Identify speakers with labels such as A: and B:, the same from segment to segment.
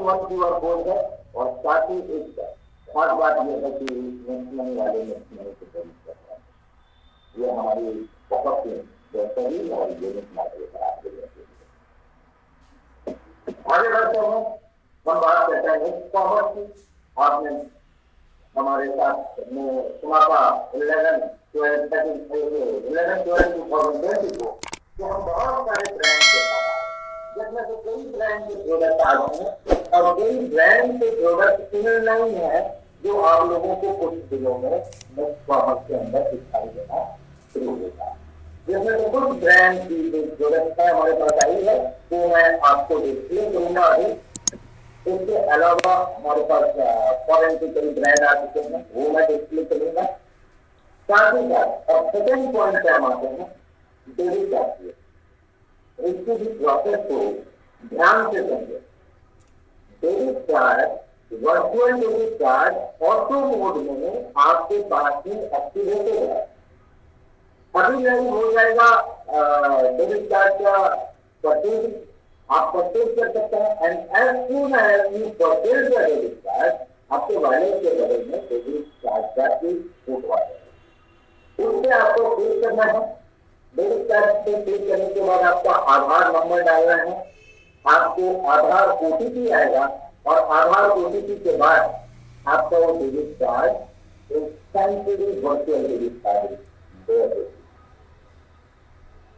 A: Month your course है, और साथ ही एक खास बात यह है कि नेक्स्ट मनी वाले नेक्स्ट मनी को खरीद कर रहे हैं। ये हमारी बहुत ही बेहतरीन और यूनिक मॉडल है आपके लिए। आगे बढ़ते हैं, हम बात करते हैं नेक्स्ट कॉमर्स की। आपने हमारे साथ सुना था 11/12/2020 को कि हम बहुत सारे ब्रांड के साथ, जिसमें से कई ब्रांड के प्रोडक्ट आ गए हैं और कई ब्रांड के प्रोडक्ट इनर लाइन है जो आप लोगों को कुछ दिनों में नेक्स्ट कॉमर्स के अंदर दिखाई देना शुरू होगा। जिसमें से कुछ ब्रांड की जो प्रोडक्ट है हमारे पास आई है वो मैं आपको डिस्प्ले करूंगा अभी। इसके अलावा हमारे पास फॉरेन के कई ब्रांड आ चुके हैं, वो मैं डिस्प्ले करूंगा। साथ ही साथ और सेकेंड पॉइंट पे हम आते हैं डेबिट कार्ड की। इसकी भी प्रोसेस को ध्यान से समझे। Debit card virtual debit card auto mode में आपके पास में एक्टिवेटेड है। अभी नहीं हो जाएगा डेबिट कार्ड का परचेज, आप परचेज कर सकते हैं and as soon as you purchase the debit card आपके वॉलेट के बारे में डेबिट कार्ड का एक फोटो आ जाएगा। उससे आपको क्लिक करना है। डेबिट कार्ड पे क्लिक करने के बाद आपका आधार नंबर डालना है, आपको आधार ओटीपी आएगा और आधार ओटीपी के बाद आपका वो डेबिट कार्ड एक टेम्परेरी वर्चुअल डेबिट कार्ड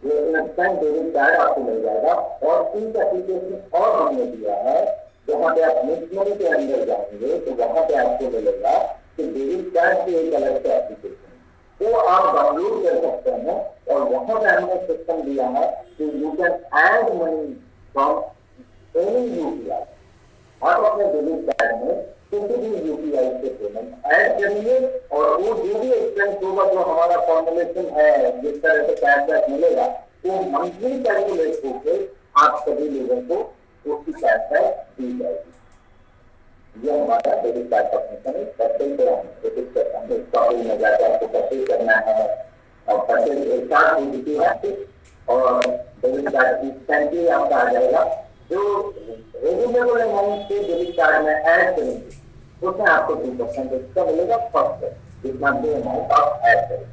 A: ये इंस्टेंट डेबिट कार्ड आपको मिल जाएगा। और तीन एप्लीकेशन और हमने दिया है, जहाँ पे आप नेक्स्ट मनी के अंदर जाएंगे तो वहां पे आपको मिलेगा कि डेबिट कार्ड की एक अलग से एप्लीकेशन वो आप डाउनलोड कर सकते हैं। और वहां पे हमने सिस्टम दिया है कि you can add money from any UPI. आप अपने डेबिट कार्ड में किसी भी यूपीआई से पेमेंट ऐड करेंगे और वो जो भी एक्सपेंस होगा, जो हमारा फॉर्मुलेशन है जिस तरह से कैशबैक मिलेगा, वो मंथली कैलकुलेट होकर आप सभी लोगों को उसकी कैशबैक दी जाएगी। ये हमारा डेबिट कार्ड का फंक्शन है। परचेज शॉपिंग में जाकर आपको परचेज करना है और परचेज एक साथ होती है और डेबिट कार्ड की सेंट्री आपका आ जाएगा जो रेज्यूमेबल अमाउंट के डेबिट कार्ड में ऐड करेंगे उसमें आपको 2% एक्स्ट्रा मिलेगा फर्स्ट जितना भी अमाउंट आप ऐड करेंगे।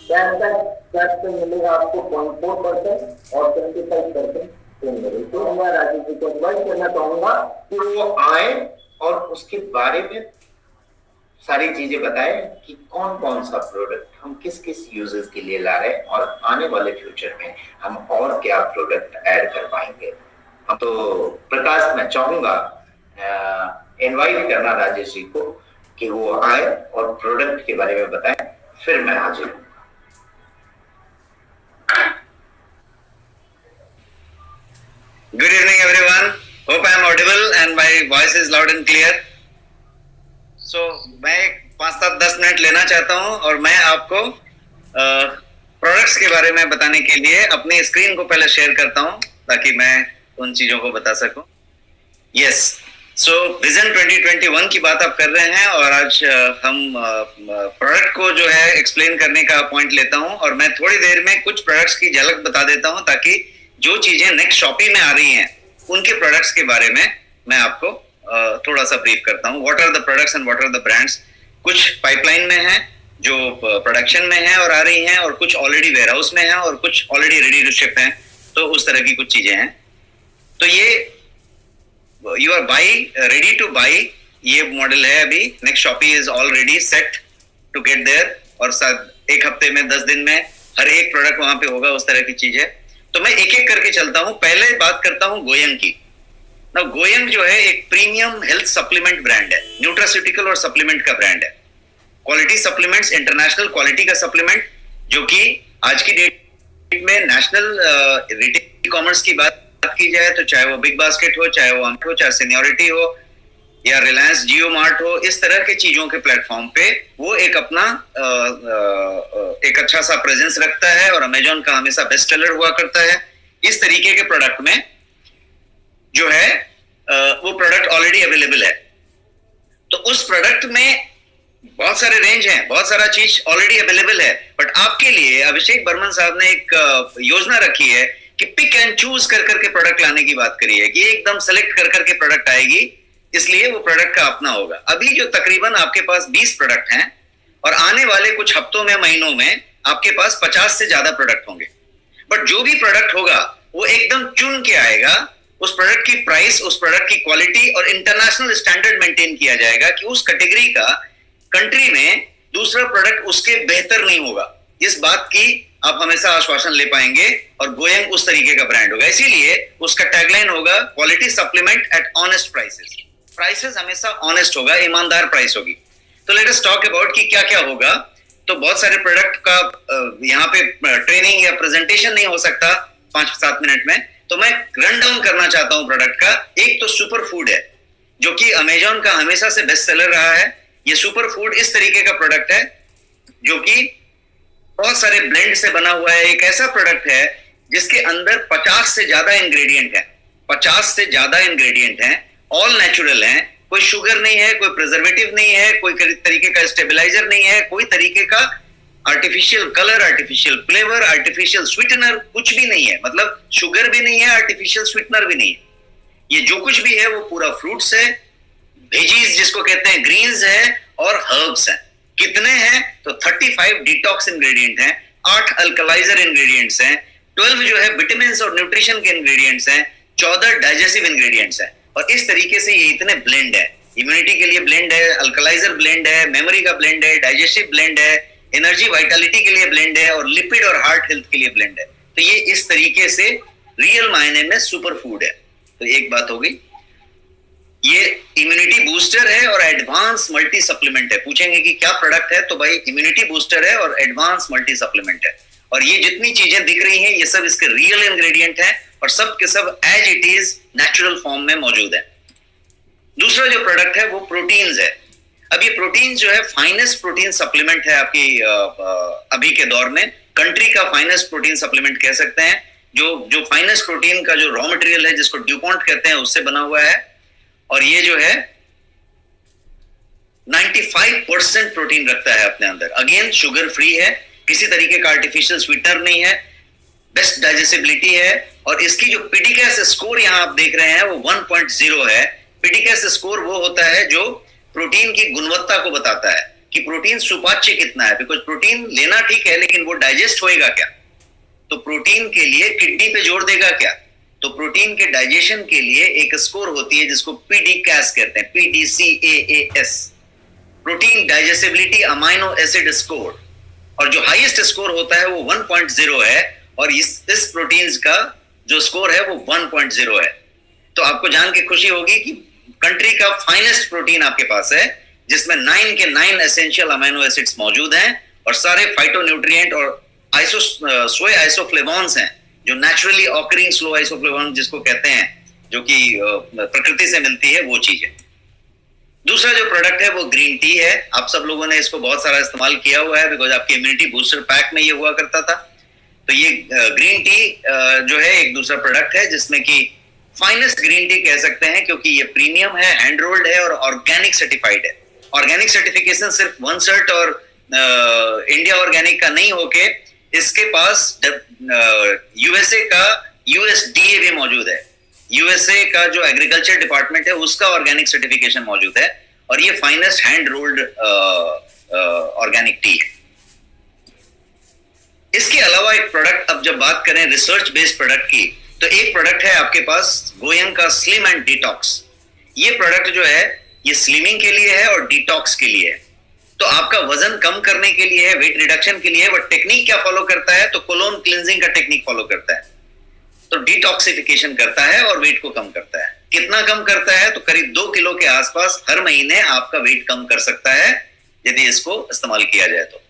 A: कैशबैक मिलेगा आपको 0.4% और 25% मिलेगी। तो मैं राजीव जी को एडवाइस करना चाहूंगा कि वो आए और उसके बारे में सारी चीजें बताएं कि कौन कौन सा प्रोडक्ट हम किस किस यूजर्स के लिए ला रहे हैं और आने वाले फ्यूचर में हम और क्या प्रोडक्ट ऐड कर पाएंगे। हम तो प्रकाश मैं चाहूंगा इनवाइट करना राजेश जी को कि वो आए और प्रोडक्ट के बारे में बताएं, फिर मैं हाजिर हूँ।
B: Good evening everyone. Hope I am audible and my voice is loud and clear. So मैं 5-7-10 मिनट लेना चाहता हूँ और मैं आपको प्रोडक्ट्स के बारे में बताने के लिए अपनी स्क्रीन को पहले शेयर करता हूँ ताकि मैं उन चीजों को बता सकूं। यस, सो विजन 2021 की बात आप कर रहे हैं और आज हम प्रोडक्ट को जो है एक्सप्लेन करने का पॉइंट लेता हूँ और मैं थोड़ी देर में कुछ प्रोडक्ट्स की झलक बता देता हूँ ताकि जो चीजें नेक्स्ट शॉपिंग में आ रही हैं उनके प्रोडक्ट्स के बारे में मैं आपको थोड़ा सा ब्रीफ करता हूँ। What are the products and what are the brands. कुछ पाइपलाइन में है जो प्रोडक्शन में है और आ रही हैं और कुछ ऑलरेडी वेयरहाउस में है और कुछ ऑलरेडी रेडी टू शिप हैं। तो उस तरह की कुछ चीजें हैं। तो ये you are buy ready to buy ये मॉडल है। अभी next shopping is already set to get there और शायद एक हफ्ते में 10 दिन में हर एक प्रोडक्ट वहां पे होगा, उस तरह की चीज है। तो मैं एक एक करके चलता हूं। पहले बात करता हूं गोयंग की। ना गोयंग जो है एक प्रीमियम हेल्थ सप्लीमेंट ब्रांड है, न्यूट्रास्यूटिकल और सप्लीमेंट का ब्रांड है। क्वालिटी सप्लीमेंट्स, इंटरनेशनल क्वालिटी का सप्लीमेंट जो कि आज की डेट में नेशनल रिटेल कॉमर्स की बात की जाए तो चाहे वो बिग बास्केट हो, चाहे वो अम्प हो, चाहे सीनियोरिटी हो या रिलायंस जियो मार्ट हो, इस तरह के चीजों के प्लेटफॉर्म पे वो एक अपना एक अच्छा सा प्रेजेंस रखता है और अमेजोन का हमेशा बेस्ट सेलर हुआ करता है। इस तरीके के प्रोडक्ट में जो है वो प्रोडक्ट ऑलरेडी अवेलेबल है। तो उस प्रोडक्ट में बहुत सारे रेंज हैं, बहुत सारा चीज ऑलरेडी अवेलेबल है। बट आपके लिए अभिषेक बर्मन साहब ने एक योजना रखी है कि पिक एंड चूज कर करके प्रोडक्ट लाने की बात करी है कि एकदम सेलेक्ट कर करके प्रोडक्ट आएगी, इसलिए वो प्रोडक्ट का अपना होगा। अभी जो तकरीबन आपके पास 20 प्रोडक्ट हैं और आने वाले कुछ हफ्तों में, महीनों में आपके पास 50 से ज्यादा प्रोडक्ट होंगे। बट जो भी प्रोडक्ट होगा वो एकदम चुन के आएगा, उस प्रोडक्ट की प्राइस, उस प्रोडक्ट की क्वालिटी और इंटरनेशनल स्टैंडर्ड मेंटेन किया जाएगा कि उस कैटेगरी का कंट्री में दूसरा प्रोडक्ट उसके बेहतर नहीं होगा। इस बात की आप हमेशा आश्वासन ले पाएंगे और गोयंग उस तरीके का ब्रांड होगा। इसीलिए उसका टैगलाइन होगा quality supplement at honest prices. Prices हमेशा ऑनेस्ट होगा, ईमानदार प्राइस होगी। तो लेट अस टॉक अबाउट कि क्या क्या होगा। तो बहुत सारे प्रोडक्ट का यहाँ पे ट्रेनिंग या प्रेजेंटेशन नहीं हो सकता 5-7 मिनट में, तो मैं रन डाउन करना चाहता हूँ प्रोडक्ट का। एक तो सुपर फूड है जो कि अमेजॉन का हमेशा से बेस्ट सेलर रहा है। ये सुपर फूड इस तरीके का प्रोडक्ट है जो कि बहुत सारे ब्लेंड से बना हुआ है। एक ऐसा प्रोडक्ट है जिसके अंदर 50 से ज्यादा इंग्रेडिएंट है, 50 से ज्यादा इंग्रेडिएंट हैं, ऑल नेचुरल हैं, कोई शुगर नहीं है, कोई प्रिजर्वेटिव नहीं है, कोई तरीके का स्टेबलाइजर नहीं है, कोई तरीके का artificial colour, artificial flavour, artificial sweetener कुछ भी नहीं है। मतलब शुगर भी नहीं है, आर्टिफिशियल स्वीटनर भी नहीं है। ये जो कुछ भी है वो पूरा फ्रूट्स है, वेजीज जिसको कहते हैं, ग्रीन्स है और हर्ब्स हैं। कितने हैं? तो 35 डिटॉक्स इंग्रेडिएंट हैं, 8 अल्कलाइजर इंग्रेडिएंट्स हैं, 12 जो है विटामिन और न्यूट्रिशन के इंग्रेडिएंट्स हैं, 14 डाइजेस्टिव इंग्रेडिएंट्स हैं। और इस तरीके से ये इतने ब्लेंड है। इम्यूनिटी के लिए ब्लेंड है, अल्कलाइजर ब्लेंड है, मेमोरी का ब्लेंड है, डाइजेस्टिव ब्लेंड है, एनर्जी वाइटलिटी के लिए ब्लेंड है और लिपिड और हार्ट हेल्थ के लिए ब्लेंड है। तो ये इस तरीके से रियल मायने में सुपर फूड है। तो एक बात हो गई, ये इम्यूनिटी बूस्टर है और एडवांस मल्टी सप्लीमेंट है। पूछेंगे कि क्या प्रोडक्ट है, तो भाई इम्यूनिटी बूस्टर है और एडवांस मल्टी सप्लीमेंट है। और ये जितनी चीजें दिख रही हैं ये सब इसके रियल इंग्रेडिएंट हैं और सब के सब as it is natural form में मौजूद है। दूसरा जो प्रोडक्ट है वो प्रोटीन्स है। अब ये प्रोटीन जो है फाइनेस्ट प्रोटीन सप्लीमेंट है आपकी अभी के दौर में, कंट्री का फाइनेस्ट प्रोटीन सप्लीमेंट कह सकते हैं। जो फाइनेस्ट प्रोटीन का जो रॉ मटेरियल है जिसको ड्यूपॉन्ट कहते हैं उससे बना हुआ है। और ये जो है 95% प्रोटीन रखता है अपने अंदर। अगेन शुगर फ्री है, किसी तरीके का आर्टिफिशियल स्वीटनर नहीं है, बेस्ट डाइजेस्टिबिलिटी है। और इसकी जो पीडीकेएस स्कोर यहां आप देख रहे हैं वो 1.0 है। पीडीकेएस स्कोर वो होता है जो प्रोटीन की गुणवत्ता को बताता है कि प्रोटीन सुपाच्य कितना है। बिकॉज प्रोटीन लेना ठीक है लेकिन वो डाइजेस्ट होएगा क्या? तो प्रोटीन के लिए किडनी पे जोड़ देगा क्या? तो प्रोटीन के डाइजेशन के लिए एक स्कोर होती है जिसको पीडीकेएस कहते हैं, PDCAAS, protein digestibility amino acid score. और जो हाईएस्ट स्कोर होता है वो 1.0 है और इस प्रोटीन्स का जो स्कोर है वो 1.0 है। तो आपको जान के खुशी होगी कि कंट्री का फाइनेस्ट प्रोटीन आपके पास है जिसमें 9 के 9 एसेंशियल अमाइनो एसिड्स मौजूद हैं और सारे फाइटोन्यूट्रिएंट और सोए आइसोफ्लेवॉन्स हैं जो नेचुरली ऑकरिंग स्लो आइसोफ्लेवॉन जिसको कहते हैं, जो कि प्रकृति से मिलती है, वो चीज है। दूसरा जो प्रोडक्ट है वो ग्रीन टी है। आप सब लोगों ने इसको बहुत सारा इस्तेमाल किया हुआ है बिकॉज आपके इम्यूनिटी बूस्टर पैक में ये हुआ करता था। तो ये ग्रीन टी जो है एक दूसरा प्रोडक्ट है जिसमें कि फाइनेस्ट ग्रीन टी कह सकते हैं क्योंकि ये प्रीमियम है, हैंड रोल्ड है और ऑर्गेनिक सर्टिफाइड है। ऑर्गेनिक सर्टिफिकेशन सिर्फ OneCert और इंडिया ऑर्गेनिक का नहीं होके इसके पास यूएसए का USDA भी मौजूद है। यूएसए का जो एग्रीकल्चर डिपार्टमेंट है उसका ऑर्गेनिक सर्टिफिकेशन मौजूद है और ये finest hand rolled organic T है। इसके अलावा एक प्रोडक्ट, अब जब बात करें रिसर्च बेस्ड प्रोडक्ट की, तो एक प्रोडक्ट है आपके पास गोयंग का स्लिम एंड डिटॉक्स। ये प्रोडक्ट जो है ये स्लिमिंग के लिए है और डिटॉक्स के लिए है। तो आपका वजन कम करने के लिए है, वेट रिडक्शन के लिए है। बट टेक्निक क्या फॉलो करता है? तो कोलोन क्लिंजिंग का टेक्निक फॉलो करता है। तो डिटॉक्सिफिकेशन करता है और वेट को कम करता है। कितना कम करता है? तो करीब 2 किलो के आसपास हर महीने आपका वेट कम कर सकता है यदि इसको इस्तेमाल किया जाए तो।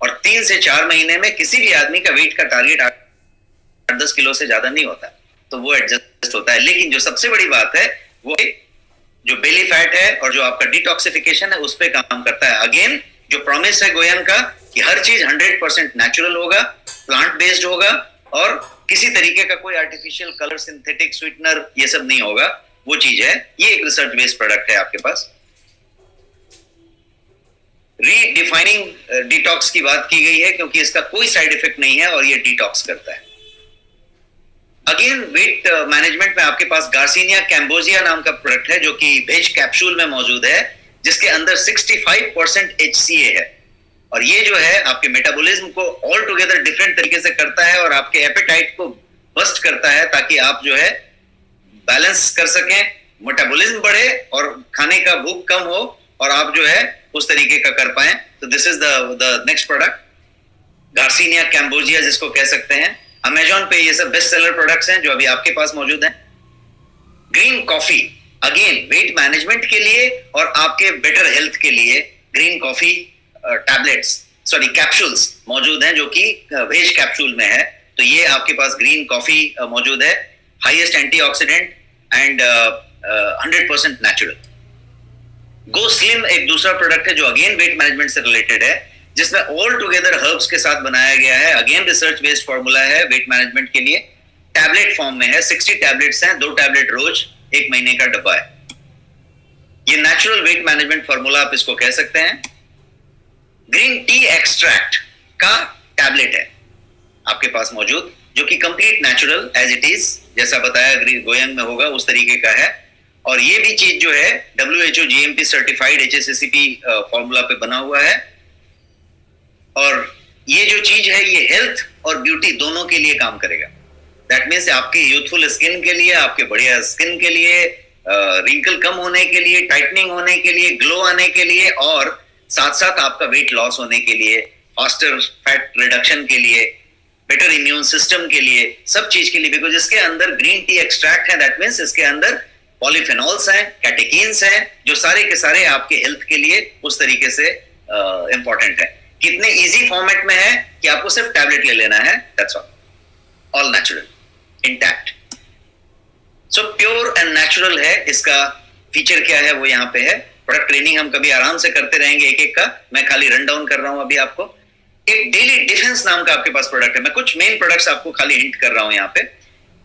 B: और 3 से 4 महीने में किसी भी आदमी का वेट का टारगेट 8-10 किलो से ज्यादा नहीं होता, तो वो एडजस्ट होता है। लेकिन जो सबसे बड़ी बात है वो जो बेली फैट है और जो आपका डिटॉक्सिफिकेशन है उस पर काम करता है। अगेन जो प्रॉमिस है गोयंग का कि हर चीज 100% नेचुरल होगा, प्लांट बेस्ड होगा और किसी तरीके का कोई आर्टिफिशियल कलर, सिंथेटिक स्वीटनर ये सब नहीं होगा, वो चीज है। ये एक रिसर्च बेस्ड प्रोडक्ट है आपके पास। रीडिफाइनिंग डिटॉक्स की बात की गई है क्योंकि इसका कोई साइड इफेक्ट नहीं है और ये डिटॉक्स करता है। अगेन वेट मैनेजमेंट में आपके पास गार्सिनिया कैम्बोजिया नाम का प्रोडक्ट है जो कि वेज कैप्सूल में मौजूद है, जिसके अंदर 65% HCA है। और ये जो है आपके मेटाबॉलिज्म को ऑल टुगेदर डिफरेंट तरीके से करता है और आपके एपेटाइट को बस्ट करता है, ताकि आप जो है बैलेंस कर सकें, मेटाबॉलिज्म बढ़े और खाने का भूख कम हो और आप जो है उस तरीके का कर पाए। तो this is the next product, garcinia cambogia जिसको कह सकते हैं। अमेजॉन पे ये सब बेस्ट सेलर प्रोडक्ट्स हैं जो अभी आपके पास मौजूद हैं। Green coffee, again weight management के लिए और आपके बेटर हेल्थ के लिए green coffee tablets sorry capsules मौजूद हैं जो कि वेज कैप्सूल में है। तो ये आपके पास ग्रीन कॉफी मौजूद है, highest antioxidant and 100% natural. Go slim एक दूसरा प्रोडक्ट है जो अगेन वेट मैनेजमेंट से रिलेटेड है, जिसमें ऑल टुगेदर हर्ब्स के साथ बनाया गया है। अगेन रिसर्च बेस्ड फॉर्मूला है वेट मैनेजमेंट के लिए, टैबलेट फॉर्म में है, 60 टैबलेट्स हैं, 2 टैबलेट रोज, 1 महीने का डब्बा है। ये नेचुरल वेट मैनेजमेंट फॉर्मूला आप इसको कह सकते हैं। ग्रीन टी एक्सट्रैक्ट का टैबलेट है आपके पास मौजूद, जो कि complete natural as it is, जैसा बताया गोयंग में होगा उस तरीके का है। और ये भी चीज जो है WHO GMP certified HACCP formula पे बना हुआ है। और ये जो चीज है ये हेल्थ और ब्यूटी दोनों के लिए काम करेगा। दैट मीन्स आपकी यूथफुल स्किन के लिए, आपके बढ़िया स्किन के लिए, रिंकल कम होने के लिए, टाइटनिंग होने के लिए, ग्लो आने के लिए, और साथ साथ आपका वेट लॉस होने के लिए, फास्टर फैट रिडक्शन के लिए, बेटर इम्यून सिस्टम के लिए, सब चीज के लिए। बिकॉज इसके अंदर ग्रीन टी एक्सट्रैक्ट है, दैट मीन्स इसके अंदर पॉलीफेनॉल्स हैं, कैटेकीन्स हैं, जो सारे के सारे आपके हेल्थ के लिए उस तरीके से इंपॉर्टेंट है। कितने इजी फॉर्मेट में है कि आपको सिर्फ टैबलेट ले लेना है, that's all natural intact. So pure and natural है। इसका फीचर क्या है वो यहाँ पे है। प्रोडक्ट ट्रेनिंग हम कभी आराम से करते रहेंगे एक एक का, मैं खाली रन डाउन कर रहा हूं अभी आपको। एक डेली डिफेंस नाम का आपके पास प्रोडक्ट है, मैं कुछ मेन प्रोडक्ट्स आपको खाली हिंट कर रहा हूं यहाँ पे।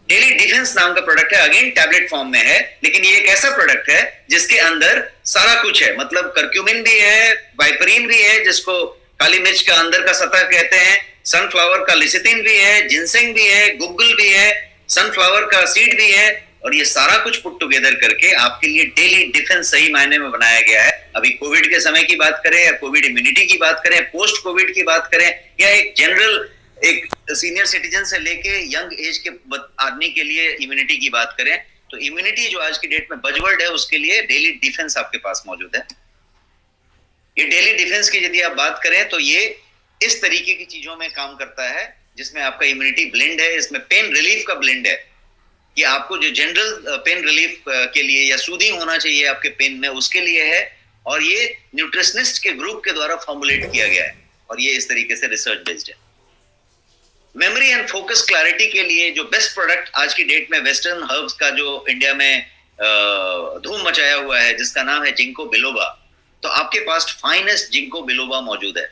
B: डेली डिफेंस नाम का प्रोडक्ट है, अगेन टैबलेट फॉर्म में है, लेकिन ये एक ऐसा प्रोडक्ट है जिसके अंदर सारा कुछ है। मतलब कर्क्यूमिन भी है, वाइपरीन भी है जिसको काली मिर्च का अंदर का सतह कहते हैं, सनफ्लावर का लिसिथिन भी है, जिनसेंग भी है, गुग्गल भी है, सनफ्लावर का सीड भी है, और ये सारा कुछ पुट टुगेदर करके आपके लिए डेली डिफेंस सही मायने में बनाया गया है। अभी कोविड के समय की बात करें या कोविड इम्यूनिटी की बात करें, पोस्ट कोविड की बात करें, या एक जनरल एक सीनियर सिटीजन से लेके यंग एज के आदमी के लिए इम्यूनिटी की बात करें, तो इम्यूनिटी जो आज की डेट में बजवर्ड है, उसके लिए डेली डिफेंस आपके पास मौजूद है। ये डेली डिफेंस की यदि आप बात करें तो ये इस तरीके की चीजों में काम करता है जिसमें आपका इम्यूनिटी ब्लेंड है, इसमें पेन रिलीफ का ब्लेंड है कि आपको जो जनरल पेन रिलीफ के लिए या सूदिंग होना चाहिए आपके पेन में, उसके लिए है। और ये न्यूट्रिशनिस्ट के ग्रुप के द्वारा फॉर्मुलेट किया गया है और ये इस तरीके से रिसर्च बेस्ड है। मेमोरी एंड फोकस क्लैरिटी के लिए जो बेस्ट प्रोडक्ट आज की डेट में वेस्टर्न हर्ब्स का जो इंडिया में धूम मचाया हुआ है, जिसका नाम है जिंको बिलोबा, तो आपके पास फाइनेस्ट जिंको बिलोबा मौजूद है,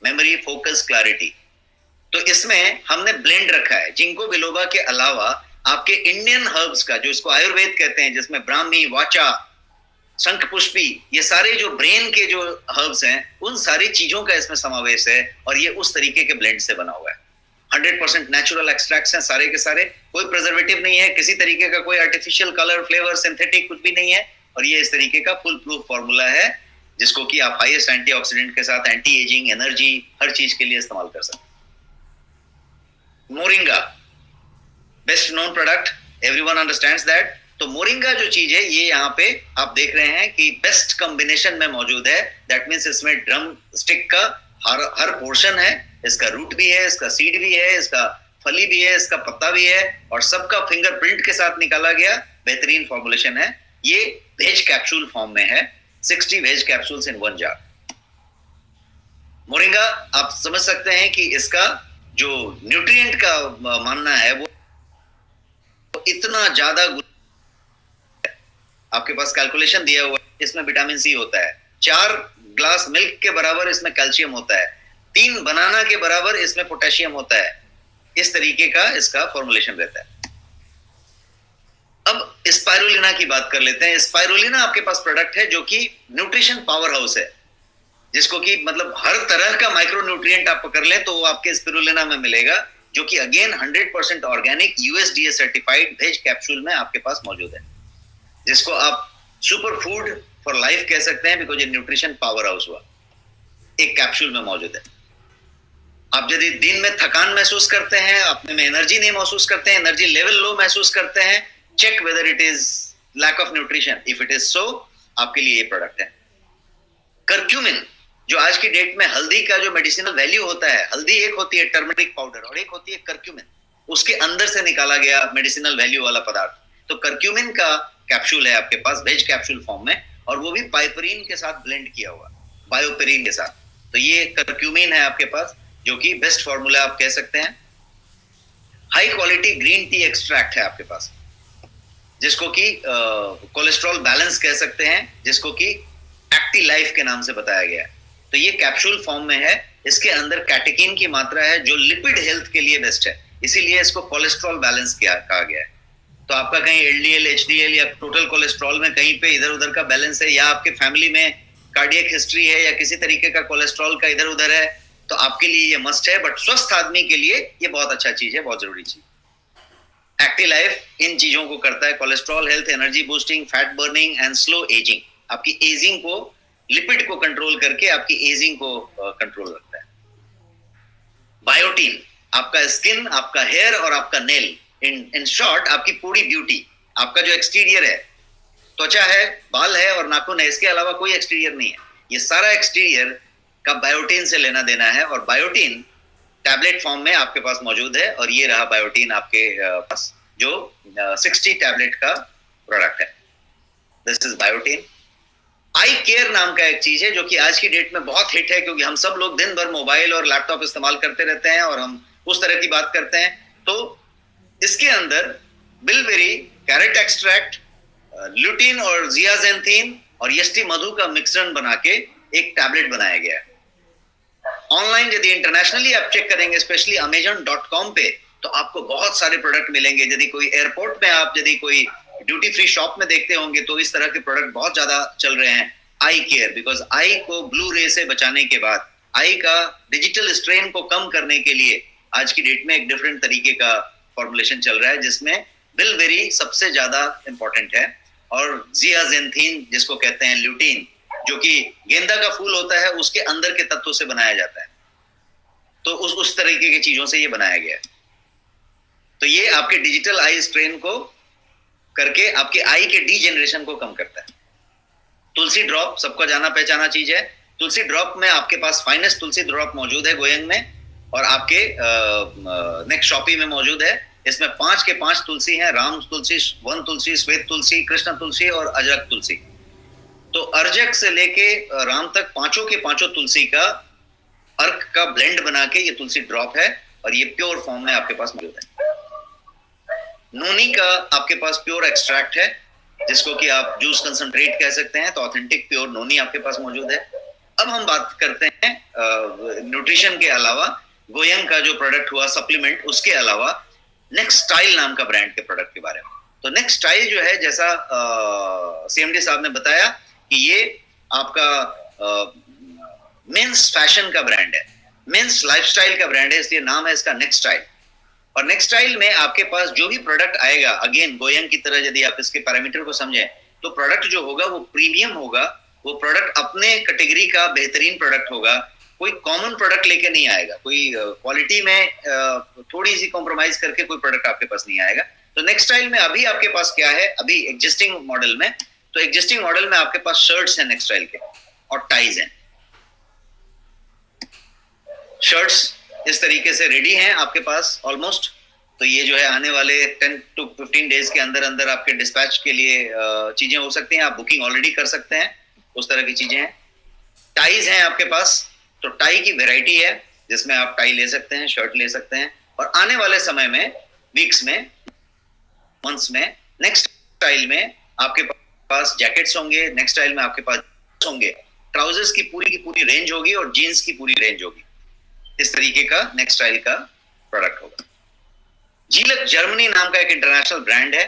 B: मेमोरी फोकस क्लैरिटी। तो इसमें हमने ब्लेंड रखा है जिंको बिलोबा के अलावा आपके इंडियन हर्ब्स का, जो इसको आयुर्वेद कहते हैं, जिसमें ब्राह्मी, वाचा, शंखपुष्पी, ये सारे जो ब्रेन के जो हर्ब्स हैं, उन सारी चीजों का इसमें समावेश है और ये उस तरीके के ब्लेंड से बना हुआ है। 100% नेचुरल एक्सट्रैक्ट्स हैं सारे के सारे, कोई प्रिजर्वेटिव नहीं है, किसी तरीके का कोई आर्टिफिशियल कलर, फ्लेवर, सिंथेटिक कुछ भी नहीं है। और ये इस तरीके का फुल प्रूफ फॉर्मूला है जिसको कि आप हाईएस्ट एंटीऑक्सीडेंट के साथ एंटी एजिंग, एनर्जी, हर चीज के लिए इस्तेमाल कर सकते हैं। Moringa best known product, everyone understands that. तो मोरिंगा जो चीज है ये यहाँ पे आप देख रहे हैं कि बेस्ट कॉम्बिनेशन में मौजूद है। दैट मीन्स इसमें ड्रम स्टिक का हर पोर्शन है, इसका रूट भी है, इसका सीड भी है, इसका फली भी है, इसका पत्ता भी है, और सबका फिंगरप्रिंट के साथ निकाला गया बेहतरीन फॉर्मुलेशन है। ये वेज कैप्सूल फॉर्म में है, 60 वेज कैप्सूल्स इन 1 जार। मोरिंगा आप समझ सकते हैं कि इसका जो न्यूट्रिएंट का मानना है वो इतना ज्यादा, आपके पास कैलकुलेशन दिया हुआ है, इसमें विटामिन सी होता है, 4 ग्लास मिल्क के बराबर इसमें कैल्शियम होता है, 3 बनाना के बराबर इसमें पोटेशियम होता है। इस तरीके का इसका फॉर्मुलेशन रहता है। अब स्पाइरुलिना की बात कर लेते हैं। स्पाइरुलिना आपके पास प्रोडक्ट है जो कि न्यूट्रिशन पावर हाउस है, जिसको कि मतलब हर तरह का माइक्रो न्यूट्रिएंट आप पकड़ लें तो वो आपके स्पिरुलिना में मिलेगा। जो कि again 100% organic USDA certified veg capsule में आपके पास मौजूद है, जिसको आप सुपर फूड फॉर लाइफ कह सकते हैं, बिकॉज ये न्यूट्रिशन पावर हाउस हुआ, एक कैप्सूल में मौजूद है। आप यदि दिन में थकान महसूस करते हैं, अपने में एनर्जी नहीं महसूस करते हैं, एनर्जी लेवल लो महसूस करते हैं, check whether it is lack of nutrition. If it is so, आपके लिए ये प्रोडक्ट है। कर्क्यूमिन, जो आज की डेट में हल्दी का जो मेडिसिनल वैल्यू होता है, हल्दी एक होती है टर्मरिक पाउडर और एक होती है कर्क्यूमिन, उसके अंदर से निकाला गया मेडिसिनल वैल्यू वाला पदार्थ। तो कर्क्यूमिन का कैप्सूल है आपके पास वेज कैप्सूल फॉर्म में, और वो भी पाइपरीन के साथ ब्लेंड किया हुआ, बायोपेरिन के साथ। तो ये कर्क्यूमिन है आपके पास, जो कि बेस्ट फॉर्मूला आप कह सकते हैं। High quality green tea extract है आपके पास, जिसको कि कोलेस्ट्रॉल बैलेंस कह सकते हैं, जिसको कि एक्टिव लाइफ के नाम से बताया गया है। तो ये कैप्सूल फॉर्म में है, इसके अंदर कैटेकिन की मात्रा है जो लिपिड हेल्थ के लिए बेस्ट है, इसीलिए इसको कोलेस्ट्रॉल बैलेंस कहा गया है। तो आपका कहीं LDL HDL या टोटल कोलेस्ट्रॉल में कहीं पे इधर उधर का बैलेंस है, या आपके फैमिली में कार्डियक हिस्ट्री है, या किसी तरीके का कोलेस्ट्रॉल का इधर उधर है, तो आपके लिए ये मस्ट है। बट स्वस्थ आदमी के लिए ये बहुत अच्छा चीज है, बहुत जरूरी चीज। एक्टिव लाइफ इन चीजों को करता है, cholesterol health, energy boosting, fat burning and slow ageing. आपकी एजिंग को, लिपिड को कंट्रोल करके आपकी एजिंग को कंट्रोल रखता है। बायोटीन, आपका स्किन, आपका हेयर और आपका नेल, इन शॉर्ट आपकी पूरी ब्यूटी, आपका जो एक्सटीरियर है, त्वचा है, बाल है और नाखून है, इसके अलावा कोई एक्सटीरियर नहीं है। ये सारा एक्सटीरियर का बायोटीन से लेना देना है, और बायोटीन टैबलेट फॉर्म में आपके पास मौजूद है। और ये रहा बायोटीन आपके पास, जो 60 टैबलेट का प्रोडक्ट है। This is biotin. I care नाम का एक चीज है जो कि आज की डेट में बहुत हिट है, क्योंकि हम सब लोग दिन भर मोबाइल और लैपटॉप इस्तेमाल करते रहते हैं और हम उस तरह की बात करते हैं। तो इसके अंदर बिलबेरी, कैरेट एक्सट्रैक्ट, ल्यूटीन और जियाजेंथीन और यष्टि मधु का मिश्रण बना के एक टैबलेट बनाया गया है। ऑनलाइन यदि इंटरनेशनली आप चेक करेंगे, स्पेशली Amazon.com पे, तो आपको बहुत सारे प्रोडक्ट मिलेंगे। यदि कोई एयरपोर्ट में आप यदि कोई ड्यूटी फ्री शॉप में देखते होंगे, तो इस तरह के प्रोडक्ट बहुत ज्यादा चल रहे हैं। आई केयर, बिकॉज आई को ब्लू रे से बचाने के बाद, आई का डिजिटल स्ट्रेन को कम करने के लिए आज की डेट में एक डिफरेंट तरीके का फॉर्मुलेशन चल रहा है, जिसमें बिलबेरी सबसे ज्यादा इंपॉर्टेंट है, और जियाजेंथीन जिसको कहते हैं ल्यूटीन, जो कि गेंदा का फूल होता है, उसके अंदर के तत्वों से बनाया जाता है। तो उस तरीके की चीजों से ये बनाया गया है। तो ये आपके डिजिटल आई स्ट्रेन को करके आपके आई के डीजेनरेशन को कम करता है। तुलसी ड्रॉप सबका जाना पहचाना चीज है। तुलसी ड्रॉप में आपके पास फाइनेस्ट तुलसी ड्रॉप मौजूद है गोयंग में, और आपके नेक्स्ट शॉपी में मौजूद है। इसमें 5 के 5 तुलसी हैं, राम तुलसी, वन तुलसी, श्वेत तुलसी, कृष्ण तुलसी और अजरक तुलसी। तो अर्जक से लेके राम तक पांचों के पांचों तुलसी का अर्क का ब्लेंड बना के ये तुलसी ड्रॉप है, और ये प्योर फॉर्म में आपके पास मौजूद है। नोनी का आपके पास प्योर एक्सट्रैक्ट है, जिसको कि आप जूस कंसंट्रेट कह सकते हैं। तो ऑथेंटिक प्योर नोनी आपके पास मौजूद है। अब हम बात करते हैं न्यूट्रिशन के अलावा गोयंग का जो प्रोडक्ट हुआ सप्लीमेंट, उसके अलावा नेक्स्ट स्टाइल नाम का ब्रांड के प्रोडक्ट के बारे में। तो नेक्स्ट स्टाइल जो है, जैसा CMD साहब ने बताया कि ये आपका मेंस फैशन का ब्रांड है, मेंस लाइफस्टाइल का ब्रांड है, इसलिए नाम है इसका नेक्स्ट स्टाइल। और नेक्स्ट स्टाइल में आपके पास जो भी प्रोडक्ट आएगा, अगेन गोयंग की तरह यदि आप इसके पैरामीटर को समझें, तो प्रोडक्ट जो होगा वो प्रीमियम होगा, वो प्रोडक्ट अपने कैटेगरी का बेहतरीन प्रोडक्ट होगा। कोई कॉमन प्रोडक्ट लेके नहीं आएगा, कोई क्वालिटी में थोड़ी सी कॉम्प्रोमाइज करके कोई प्रोडक्ट आपके पास नहीं आएगा। तो नेक्स्ट स्टाइल में अभी आपके पास क्या है, अभी एग्जिस्टिंग मॉडल में, तो एग्जिस्टिंग मॉडल में आपके पास शर्ट्स हैं नेक्स्ट स्टाइल के, और टाइज हैं। शर्ट्स इस तरीके से रेडी हैं आपके पास ऑलमोस्ट। तो ये जो है आने वाले 10 to 15 डेज के अंदर अंदर आपके डिस्पैच के लिए चीजें हो सकती हैं, आप बुकिंग ऑलरेडी कर सकते हैं, उस तरह की चीजें हैं। टाइज हैं आपके पास, तो टाई की वैरायटी है, जिसमें आप टाई ले सकते हैं, शर्ट ले सकते हैं। और आने वाले समय में, वीक्स में, मंथ्स में, नेक्स्ट स्टाइल में आपके पास जैकेट्स होंगे, नेक्स्ट स्टाइल में आपके पास होंगे, ट्राउजर्स की पूरी रेंज होगी और जीन्स की पूरी रेंज होगी। इस तरीके का नेक्स्ट स्टाइल का प्रोडक्ट होगा। जीलक जर्मनी नाम का एक इंटरनेशनल ब्रांड है,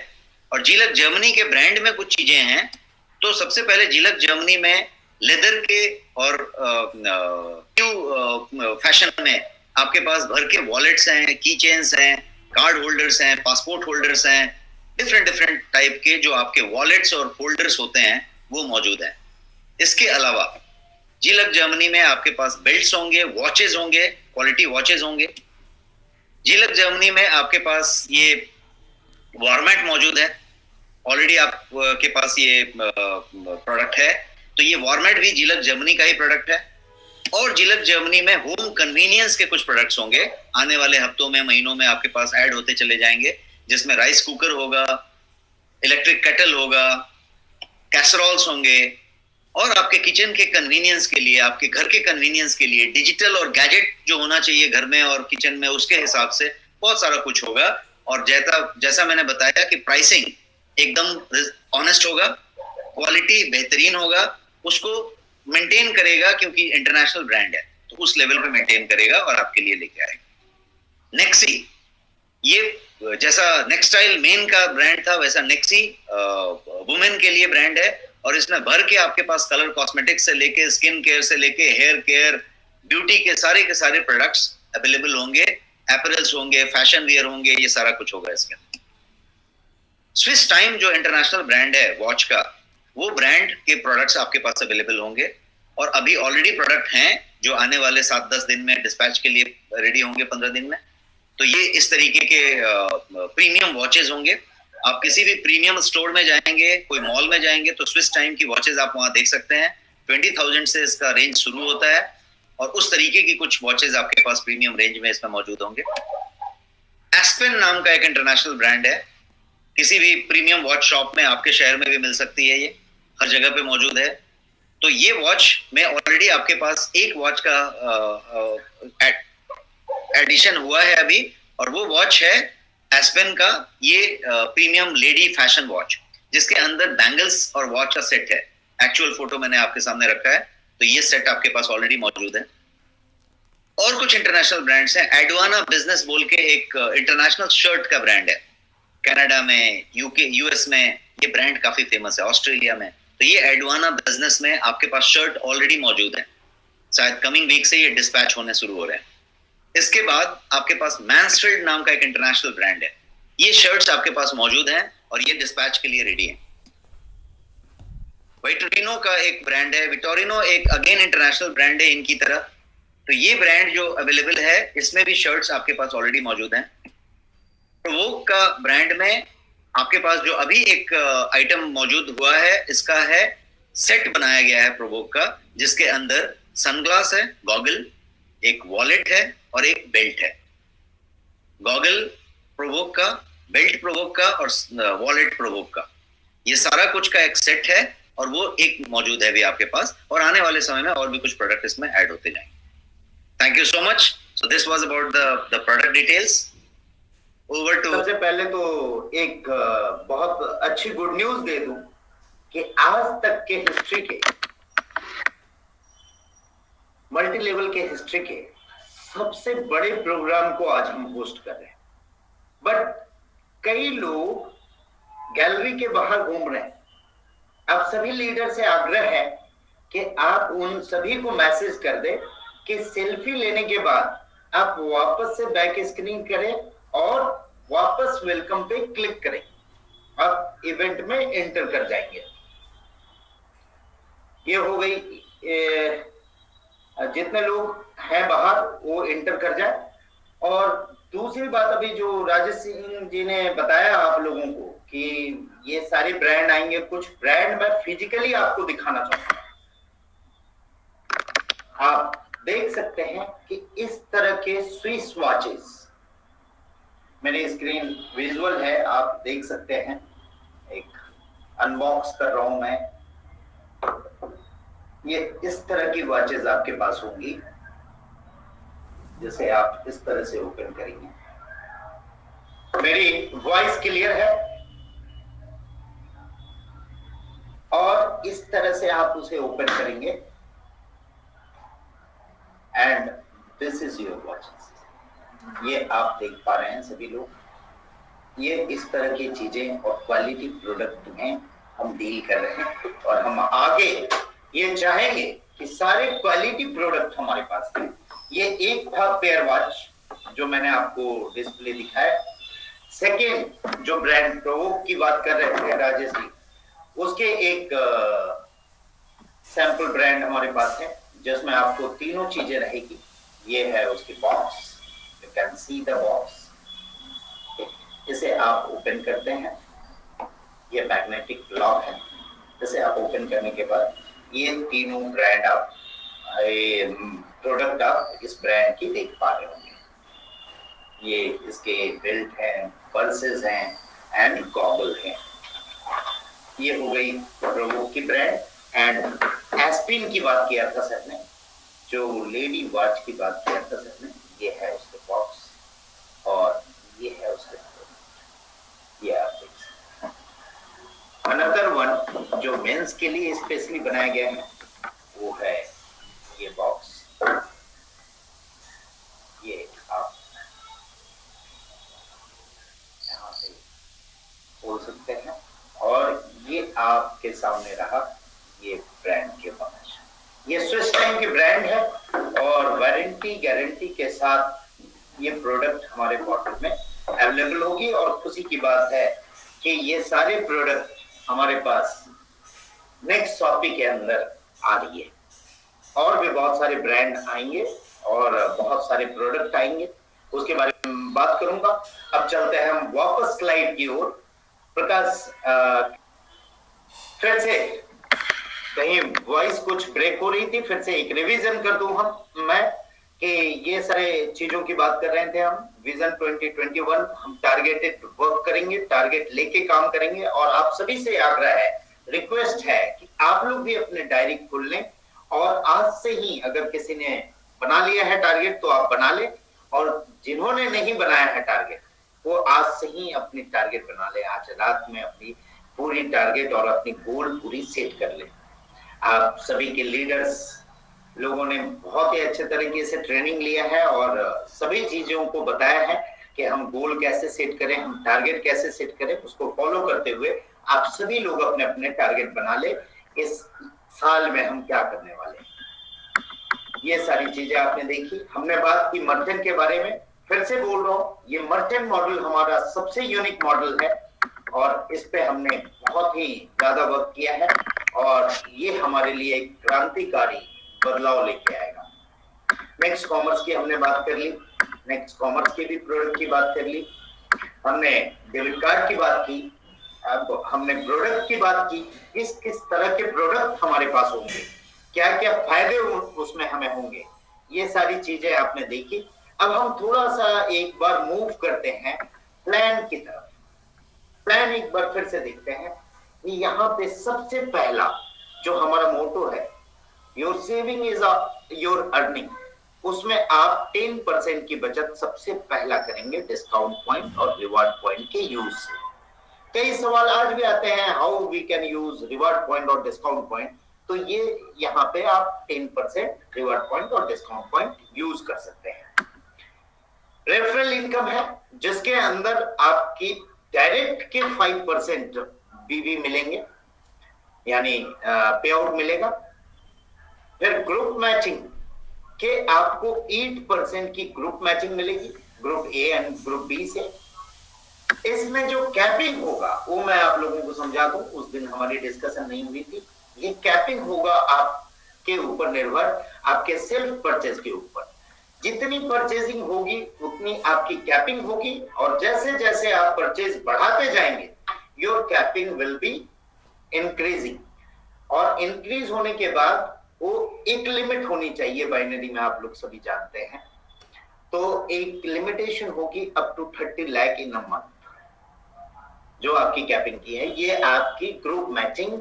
B: और जीलक जर्मनी के ब्रांड में कुछ चीजें हैं। तो सबसे पहले जीलक जर्मनी में लेदर के और फैशन में आपके पास भर के वॉलेट्स हैं, की चेन्स हैं, कार्ड होल्डर्स हैं, पासपोर्ट होल्डर्स हैं, डिफरेंट डिफरेंट टाइप के जो आपके वॉलेट्स और फोल्डर्स होते हैं वो मौजूद हैं। इसके अलावा जिलक जर्मनी में आपके पास बेल्ट्स होंगे, वॉचेस होंगे, क्वालिटी वॉचेस होंगे। जिलक जर्मनी में आपके पास ये वॉरमेट मौजूद है, ऑलरेडी आप के पास ये प्रोडक्ट है, तो ये वॉरमेट भी जिलक जर्मनी का ही प्रोडक्ट है। और जिलक जर्मनी में होम कन्वीनियंस के कुछ प्रोडक्ट्स होंगे, आने वाले हफ्तों में, महीनों में आपके पास ऐड होते चले जाएंगे, जिसमें राइस कुकर होगा, इलेक्ट्रिक केटल होगा, कैसरोल्स होंगे, और आपके किचन के कन्वीनियंस के लिए, आपके घर के कन्वीनियंस के लिए डिजिटल और गैजेट जो होना चाहिए घर में और किचन में, उसके हिसाब से बहुत सारा कुछ होगा। और जैसा मैंने बताया कि प्राइसिंग एकदम ऑनेस्ट होगा, क्वालिटी बेहतरीन होगा, उसको मेंटेन करेगा क्योंकि इंटरनेशनल ब्रांड है, तो उस लेवल पे मेंटेन करेगा और आपके लिए लेके आएगा। नेक्सी, ये जैसा नेक्सटाइल मेन का ब्रांड था, वैसा नेक्सी वुमेन के लिए ब्रांड है, और इसमें भर के आपके पास कलर कॉस्मेटिक्स से लेके स्किन केयर से लेके हेयर केयर, ब्यूटी के सारे प्रोडक्ट्स अवेलेबल होंगे, एपरल्स होंगे, फैशन वियर होंगे, ये सारा कुछ होगा इसके अंदर। स्विस टाइम जो इंटरनेशनल ब्रांड है वॉच का, वो ब्रांड के प्रोडक्ट्स आपके पास अवेलेबल होंगे, और अभी ऑलरेडी प्रोडक्ट हैं जो आने वाले 7-10 दिन में डिस्पैच के लिए रेडी होंगे, 15 दिन में। तो ये इस तरीके के प्रीमियम वॉचेस होंगे। आप किसी भी प्रीमियम स्टोर में जाएंगे, कोई मॉल में जाएंगे, तो स्विस टाइम की वॉचेस आप वहां देख सकते हैं। 20,000 से इसका रेंज शुरू होता है, और उस तरीके की कुछ वॉचेस आपके पास प्रीमियम रेंज में इसमें मौजूद होंगे। एस्पेन नाम का एक इंटरनेशनल ब्रांड है, किसी भी प्रीमियम वॉच शॉप में आपके शहर में भी मिल सकती है, ये हर जगह पे मौजूद है। तो ये वॉच में ऑलरेडी आपके पास एक वॉच का एडिशन हुआ है अभी, और वो वॉच है एस्पेन का ये प्रीमियम लेडी फैशन वॉच, जिसके अंदर बैंगल्स और वॉच का सेट है। एक्चुअल फोटो मैंने आपके सामने रखा है, तो ये सेट आपके पास ऑलरेडी मौजूद है। और कुछ इंटरनेशनल ब्रांड्स हैं। एडवाना बिजनेस बोल के एक इंटरनेशनल शर्ट का ब्रांड है, कनाडा में, यूके, यूएस में ये ब्रांड काफी फेमस है, ऑस्ट्रेलिया में। तो ये एडवाना बिजनेस में आपके पास शर्ट ऑलरेडी मौजूद है, शायद कमिंग वीक से ये डिस्पैच होने शुरू हो रहे हैं। इसके बाद आपके पास मैंसफील्ड नाम का एक इंटरनेशनल ब्रांड है, ये शर्ट्स आपके पास मौजूद हैं और ये डिस्पैच के लिए रेडी है। विटोरिनो का एक ब्रांड है, विटोरिनो एक अगेन इंटरनेशनल ब्रांड है इनकी तरह। तो ये ब्रांड जो अवेलेबल है, इसमें भी शर्ट्स आपके पास ऑलरेडी मौजूद हैं। प्रोवोक का ब्रांड में आपके पास जो अभी एक आइटम मौजूद हुआ है, इसका है सेट बनाया गया है प्रोवोक का, जिसके अंदर सनग्लास है, गॉगल, एक वॉलेट है और एक बेल्ट है। गॉगल प्रोवोक का, बेल्ट प्रोवोक का और वॉलेट प्रोवोक का, ये सारा कुछ का एक सेट है, और वो एक मौजूद है भी आपके पास, और आने वाले समय में और भी कुछ प्रोडक्ट इसमें ऐड होते जाएंगे। Thank you so much. So this was about the product details. Over to.
A: सबसे पहले तो एक बहुत अच्छी गुड न्यूज दे दूं कि आज तक के हिस्ट्री के, मल्टी लेवल के हिस्ट्री के सबसे बड़े प्रोग्राम को आज हम होस्ट कर रहे हैं। बट कई लोग गैलरी के बाहर घूम रहे हैं। अब सभी लीडर से आग्रह है कि आप उन सभी को मैसेज कर दें कि सेल्फी लेने के बाद आप वापस से बैक स्क्रीन करें और वापस वेलकम पे क्लिक करें, आप इवेंट में एंटर कर जाएंगे। ये हो गई, जितने लोग हैं बाहर वो एंटर कर जाए। और दूसरी बात, अभी जो राजेश सिंह जी ने बताया आप लोगों को कि ये सारे ब्रांड आएंगे, कुछ ब्रांड मैं फिजिकली आपको दिखाना चाहूंगा। आप देख सकते हैं कि इस तरह के स्विस वॉचेस, मेरी स्क्रीन विजुअल है, आप देख सकते हैं। एक अनबॉक्स कर रहा हूं मैं। ये इस तरह की वॉचेस आपके पास होंगी, जैसे आप इस तरह से ओपन करेंगे। मेरी वॉइस क्लियर है? और इस तरह से आप उसे ओपन करेंगे and this is your watches. ये आप देख पा रहे हैं सभी लोग। ये इस तरह की चीजें और क्वालिटी प्रोडक्ट में हम डील कर रहे हैं, और हम आगे ये चाहेंगे कि सारे क्वालिटी प्रोडक्ट हमारे पास हैं।
C: ये एक था पेयर वॉच जो मैंने आपको डिस्प्ले दिखाया। सेकेंड जो ब्रांड प्रोवोक की बात कर रहे थे राजेश जी, उसके एक सैंपल ब्रांड हमारे पास है जिसमें आपको तीनों चीजें रहेगी। ये है उसकी box, you can see the box. इसे आप ओपन करते हैं, ये मैग्नेटिक लॉक है। इसे आप ओपन करने के बाद ये तीनों ब्रांड आप प्रोडक्ट आप इस ब्रांड की देख पा रहे होंगे। ये इसके बेल्ट हैं, पर्सेस हैं एंड गॉगल हैं। ये हो गई प्रोवोक की ब्रांड। एंड एस्पिन की बात किया था सर ने, जो लेडी वॉच की बात किया था सर ने, ये है उसके बॉक्स और ये है उसके ये आप देख सकते हैं। अनदर वन जो मेंस के लिए स्पेशली बनाया गया है वो है ये बॉक्स। ये आप यहाँ से खोल सकते हैं और ये आपके सामने रहा ये ब्रांड के वॉच। ये स्विस टाइम की ब्रांड है और वारंटी गारंटी के साथ ये प्रोडक्ट हमारे बॉटल में अवेलेबल होगी। और खुशी की बात है कि ये सारे प्रोडक्ट हमारे पास नेक्स्ट शॉपी के अंदर आ रही है और भी बहुत सारे ब्रांड आएंगे और बहुत सारे प्रोडक्ट आएंगे, उसके बारे में बात करूंगा। अब चलते हैं हम वापस स्लाइड की ओर। प्रकाश फिर से कहीं वॉइस कुछ ब्रेक हो रही थी, फिर से एक रिवीजन कर दूं मैं कि ये सारे चीजों की बात कर रहे थे हम। विजन 2021 हम टारगेटेड वर्क करेंगे, टारगेट लेके काम करेंगे और आप सभी से आग्रह है, रिक्वेस्ट है कि आप लोग भी अपने डायरी खोल लें और आज से ही अगर किसी ने बना लिया है टारगेट तो आप बना लें और जिन्होंने नहीं बनाया है टारगेट वो आज से ही अपनी टारगेट बना ले। आज रात में अपनी पूरी टारगेट और अपनी गोल पूरी सेट कर ले। आप सभी के लीडर्स लोगों ने बहुत ही अच्छे तरीके से ट्रेनिंग लिया है और सभी चीजों को बताया है कि हम गोल कैसे सेट करें, हम टारगेट कैसे सेट करें। उसको फॉलो करते हुए आप सभी लोग अपने अपने टारगेट बना ले। इस साल में हम क्या करने वाले हैं ये सारी चीजें आपने देखी। हमने बात की मर्चेंट के बारे में, फिर से बोल रहा हूं ये मर्चेंट मॉडल हमारा सबसे यूनिक मॉडल है और इस पे हमने बहुत ही ज्यादा वर्क किया है और ये हमारे लिए एक क्रांतिकारी बदलाव लेके आएगा। नेक्स्ट कॉमर्स की हमने बात कर ली, नेक्स्ट कॉमर्स के भी प्रोडक्ट की बात कर ली, हमने डेबिट कार्ड की बात की, अब हमने प्रोडक्ट की बात की, किस किस तरह के प्रोडक्ट हमारे पास होंगे, क्या क्या फायदे उसमें हमें होंगे, ये सारी चीजें आपने देखी। अब हम थोड़ा सा एक बार मूव करते हैं प्लान की तरफ। प्लान एक बार फिर से देखते हैं कि यहाँ पे सबसे पहला जो हमारा मोटो है, your saving is your earning, उसमें आप 10% की बचत सबसे पहला करेंगे डिस्काउंट पॉइंट और रिवार्ड पॉइंट के यूज से। कई सवाल आज भी आते हैं how we can use reward point और डिस्काउंट पॉइंट, तो ये यहाँ पे आप 10% रिवार्ड पॉइंट और डिस्काउंट पॉइंट यूज कर सकते हैं। रेफरल इनकम है जिसके अंदर आपकी डायरेक्ट के 5% बीवी मिलेंगे, यानी पे आउट मिलेगा। फिर ग्रुप मैचिंग के आपको 8% की ग्रुप मैचिंग मिलेगी, group A and group B से। इसमें जो कैपिंग होगा वो मैं आप लोगों को समझा दूं, उस दिन हमारी डिस्कशन नहीं हुई थी। ये कैपिंग होगा आपके ऊपर निर्भर, आपके सेल्फ परचेज के ऊपर। जितनी परचेजिंग होगी उतनी आपकी कैपिंग होगी और जैसे जैसे आप परचेज बढ़ाते जाएंगे your capping will be increasing. और इंक्रीज होने के बाद वो एक लिमिट होनी चाहिए, बाइनरी में आप लोग सभी जानते हैं, तो एक लिमिटेशन होगी up to 30 lakh in a month जो आपकी कैपिंग की है। ये आपकी ग्रुप मैचिंग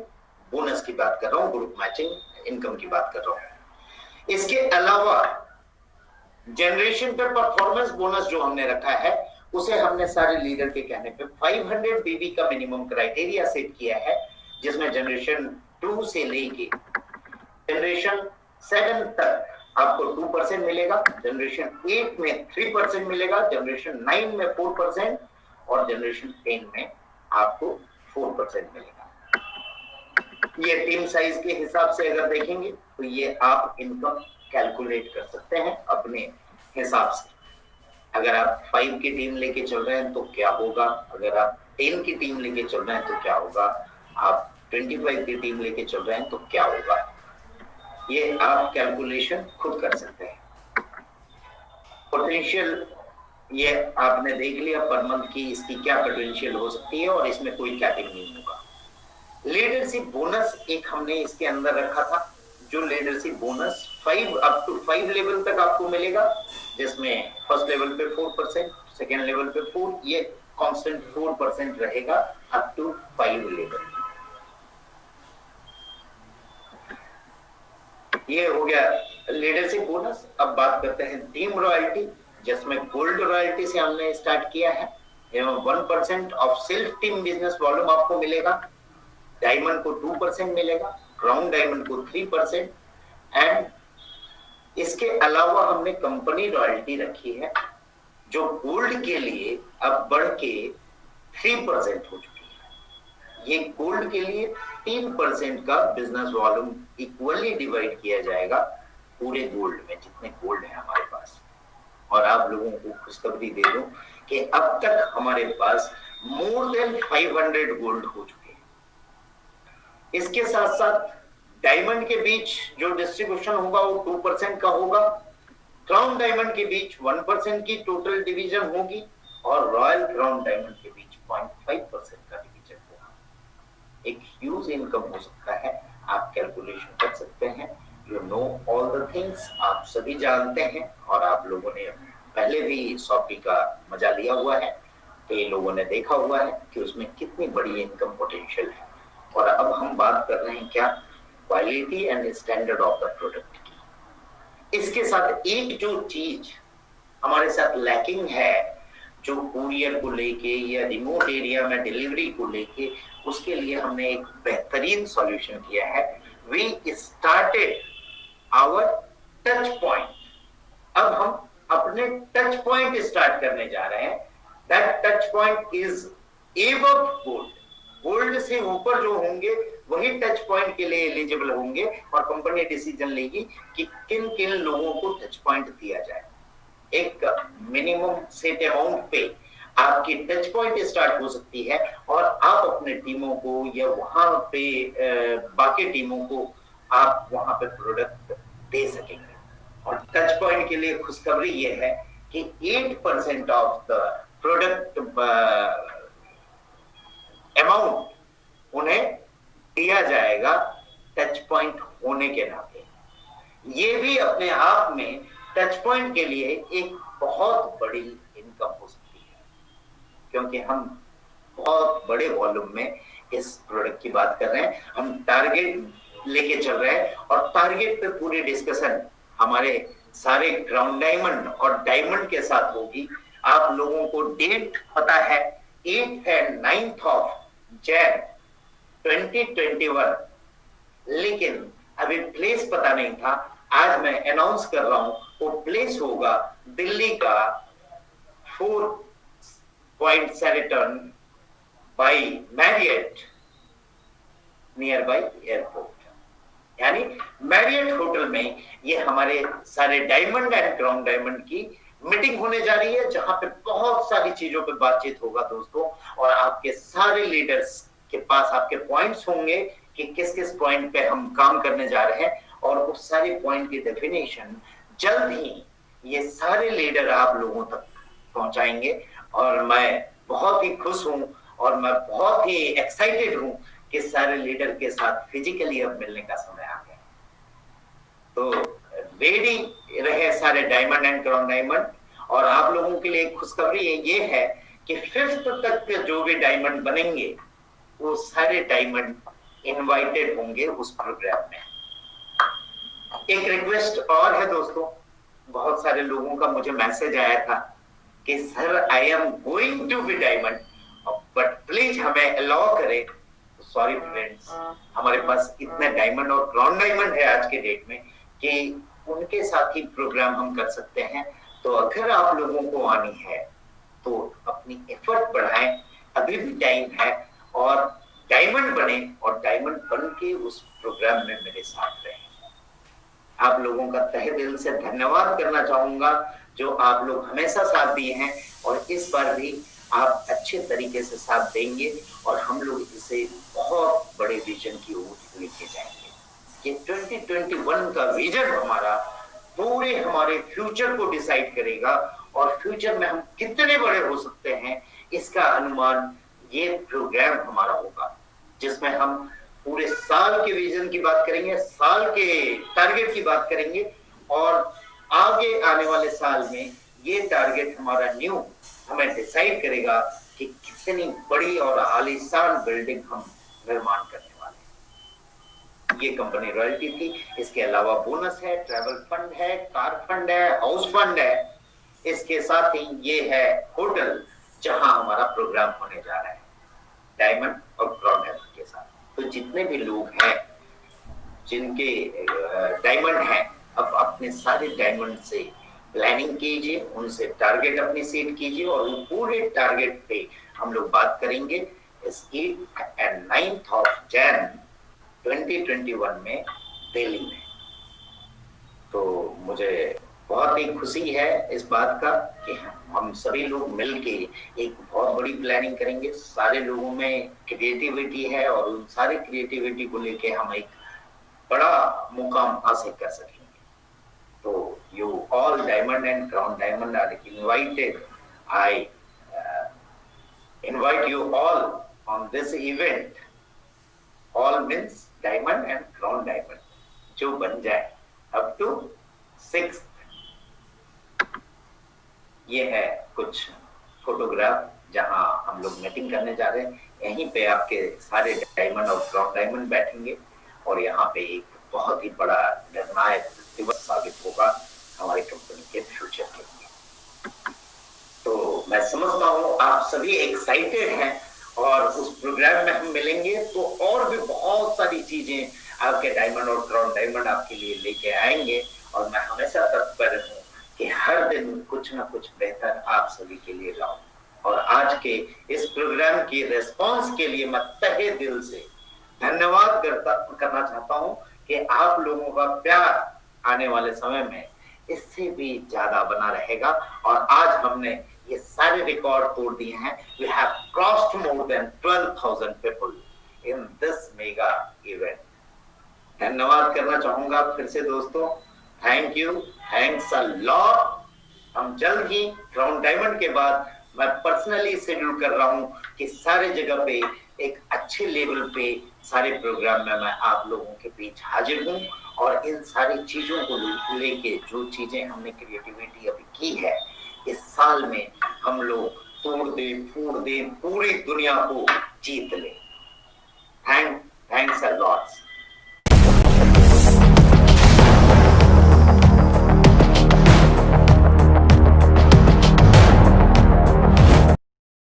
C: बोनस की बात कर रहा हूं, ग्रुप मैचिंग इनकम की बात कर रहा हूं। इसके अलावा जनरेशन पे परफॉर्मेंस बोनस जो हमने रखा है उसे हमने सारे लीडर के कहने पे 500 बीबी का मिनिमम क्राइटेरिया सेट किया है, जिसमें जनरेशन 2 से लेके जनरेशन 7 तक आपको 2% मिलेगा, जनरेशन 8 में 3% मिलेगा, जनरेशन 9 में 4% और जनरेशन 10 में आपको 4% मिलेगा। ये टीम साइज के हिसाब से अगर देखेंगे तो ये आप इनकम कैलकुलेट कर सकते हैं अपने हिसाब से। अगर आप 5 की टीम लेके चल रहे हैं तो क्या होगा, अगर आप 10 की टीम लेके चल रहे हैं तो क्या होगा, आप 25 की टीम लेके चल रहे हैं तो क्या होगा, ये आप कैलकुलेशन खुद कर सकते हैं। पोटेंशियल ये आपने देख लिया पर मंथ की इसकी क्या पोटेंशियल हो सकती है और इसमें कोई कैपिंग नहीं होगा। लीडरशिप बोनस एक हमने इसके अंदर रखा था, जो leadership bonus 5 up to 5 level तक आपको मिलेगा, जिसमें फर्स्ट लेवल पे 4%, सेकेंड लेवल पे 4, ये कांस्टेंट 4% रहेगा अप टू 5 लेवल। ये हो गया लीडरशिप बोनस। अब बात करते हैं टीम रॉयल्टी, जिसमें गोल्ड रॉयल्टी से हमने स्टार्ट किया है। 1% of self team business volume आपको मिलेगा, डायमंड को 2% मिलेगा, क्राउन डायमंड को 3%, एंड इसके अलावा हमने कंपनी रॉयल्टी रखी है जो गोल्ड के लिए अब बढ़ के 3% हो चुकी है। ये गोल्ड के लिए 3% का बिजनेस वॉल्यूम इक्वली डिवाइड किया जाएगा पूरे गोल्ड में, जितने गोल्ड है हमारे पास। और आप लोगों को खुशखबरी दे दूं कि अब तक हमारे पास मोर देन 500 गोल्ड हो चुके हैं। इसके साथ साथ डायमंड के बीच जो डिस्ट्रीब्यूशन होगा वो 2% का होगा, क्राउन डायमंड के बीच 1% की टोटल डिवीजन होगी, और रॉयल क्राउन डायमंड के बीच 0.5% का डिवीजन होगा। एक ह्यूज इनकम हो सकता है, आप कैलकुलेशन कर सकते हैं। You know all the things, आप सभी जानते हैं, और आप लोगों ने पहले भी शॉपी का मजा लिया हुआ है, कई लोगों ने देखा हुआ है कि उसमें कितनी बड़ी इनकम पोटेंशियल है। और अब हम बात कर रहे हैं क्या, quality and standard of the product की। इसके साथ एक जो चीज हमारे साथ लैकिंग है, जो कुरियर को लेके या रिमोट एरिया में डिलीवरी को लेके, उसके लिए हमने एक बेहतरीन सॉल्यूशन किया है। We started our touch point. अब हम अपने टच पॉइंट स्टार्ट करने जा रहे हैं। That touch point is above gold. Gold से ऊपर जो होंगे वही टच पॉइंट के लिए एलिजिबल होंगे, और कंपनी डिसीजन लेगी कि किन किन लोगों को टच पॉइंट दिया जाए। एक मिनिमम सेट अमाउंट पे आपकी टच पॉइंट स्टार्ट हो सकती है, और आप अपने टीमों को या वहां पे बाकी टीमों को आप वहां पे प्रोडक्ट दे सकेंगे। और टच पॉइंट के लिए खुशखबरी ये है कि 8% ऑफ द प्रोडक्ट अमाउंट उन्हें दिया जाएगा टच पॉइंट होने के नाते। ये भी अपने आप में टच पॉइंट के लिए एक बहुत बड़ी इनकम हो सकती है, क्योंकि हम बहुत बड़े वॉल्यूम में इस प्रोडक्ट की बात कर रहे हैं। हम टारगेट लेके चल रहे हैं, और टारगेट पे पूरी डिस्कशन हमारे सारे क्राउन डायमंड और डायमंड के साथ होगी। आप लोगों को डेट पता है, 8 एंड 9 ऑफ जैन 2021, लेकिन अभी प्लेस पता नहीं था। आज मैं अनाउंस कर रहा हूं, वो प्लेस होगा दिल्ली का 4 point Sheraton by Marriott near by airport, यानी मैरियट होटल में ये हमारे सारे डायमंड एंड क्राउन डायमंड की मीटिंग होने जा रही है, जहां पे बहुत सारी चीजों पे बातचीत होगा दोस्तों। और आपके सारे लीडर्स के पास आपके पॉइंट्स होंगे कि किस किस पॉइंट पे हम काम करने जा रहे हैं, और उस सारे पॉइंट की डेफिनेशन जल्द ही ये सारे लीडर आप लोगों तक पहुंचाएंगे। और मैं बहुत ही खुश हूं और मैं बहुत ही एक्साइटेड हूं कि सारे लीडर के साथ फिजिकली अब मिलने का समय आ गया। तो रेडी रहे सारे डायमंड एंड क्राउन डायमंड। और आप लोगों के लिए खुशखबरी ये है कि 5th तक के जो भी डायमंड बनेंगे वो सारे डायमंड इनवाइटेड होंगे उस प्रोग्राम में। एक रिक्वेस्ट और है दोस्तों, बहुत सारे लोगों का मुझे मैसेज आया था कि sir I am going to be diamond, but please हमें अलाउ करें। सॉरी फ्रेंड्स, हमारे पास इतने डायमंड और क्राउन डायमंड है आज के डेट में कि उनके साथ ही प्रोग्राम हम कर सकते हैं। तो अगर आप लोगों को आनी है तो अपनी एफर्ट बढ़ाएं, अभी भी टाइम है, और डायमंड बने और डायमंड बन के उस प्रोग्राम में मेरे साथ रहें। आप लोगों का तहे दिल से धन्यवाद करना चाहूंगा, जो आप लोग हमेशा साथ दिए हैं और इस बार भी आप अच्छे तरीके से साथ देंगे और हम लोग इसे बहुत बड़े विजन की ओर लेके जाएंगे। ये 2021 का विजन हमारा पूरे हमारे फ्यूचर को डिसाइड करेगा और फ्यूचर में हम कितने बड़े हो सकते हैं इसका अनुमान ये प्रोग्राम हमारा होगा, जिसमें हम पूरे साल के विजन की बात करेंगे, साल के टारगेट की बात करेंगे और आगे आने वाले साल में ये टारगेट हमारा न्यू हमें डिसाइड करेगा कि कितनी बड़ी और आलीशान बिल्डिंग हम निर्माण करने वाले हैं। ये कंपनी रॉयल्टी थी, इसके अलावा बोनस है, ट्रैवल फंड है, कार फंड है, हाउस फंड है, इसके साथ ही ये है होटल जहां हमारा प्रोग्राम होने जा रहा है डायमंड और क्राउन डायमंड के साथ। तो जितने भी लोग हैं जिनके डायमंड हैं, अब अपने सारे डायमंड से प्लानिंग कीजिए, उनसे टारगेट अपनी सेट कीजिए और वो पूरे टारगेट पे हम लोग बात करेंगे इस 8 and 9th of Jan 2021 में दिल्ली में। तो मुझे बहुत ही खुशी है इस बात का कि हम सभी लोग मिलके एक बहुत बड़ी प्लानिंग करेंगे। सारे लोगों में क्रिएटिविटी है और उन सारी क्रिएटिविटी को लेके हम एक बड़ा मुकाम हासिल कर सकेंगे। तो you all diamond and crown diamond are invited. I invite you all on this event. All means diamond and crown diamond, जो बन जाए up to 6th। ये है कुछ फोटोग्राफ जहां हम लोग मीटिंग करने जा रहे हैं। यहीं पे आपके सारे डायमंड और क्राउन डायमंड बैठेंगे और यहाँ पे एक बहुत ही बड़ा निर्णायक दिवस साबित होगा हमारी कंपनी के फ्यूचर के लिए। तो मैं समझता हूँ आप सभी एक्साइटेड हैं और उस प्रोग्राम में हम मिलेंगे तो और भी बहुत सारी चीजें आपके डायमंड और क्राउन डायमंड आपके लिए लेके आएंगे और मैं हमेशा तत्पर हूँ कि हर दिन कुछ ना कुछ बेहतर आप सभी के लिए लाऊं। और आज के इस प्रोग्राम की रिस्पांस के लिए मैं तहे दिल से धन्यवाद करना चाहता हूँ कि आप लोगों का प्यार आने वाले समय में इससे भी ज्यादा बना रहेगा और आज हमने ये सारे रिकॉर्ड तोड़ दिए हैं। We have crossed more than 12,000 people in this mega event। धन्यवाद करना चाहूंगा फिर से दोस्तों, thank you, thanks a lot. हम जल्द ही क्राउन डायमंड के बाद मैं पर्सनली शेड्यूल कर रहा हूँ कि सारे जगह पे एक अच्छे लेवल पे सारे प्रोग्राम में मैं आप लोगों के बीच हाजिर हूँ और इन सारी चीजों को लेके जो चीजें हमने क्रिएटिविटी अभी की है इस साल में हम लोग तोड़ दे फोड़ दे, पूरी दुनिया को जीत ले। Thanks a lot.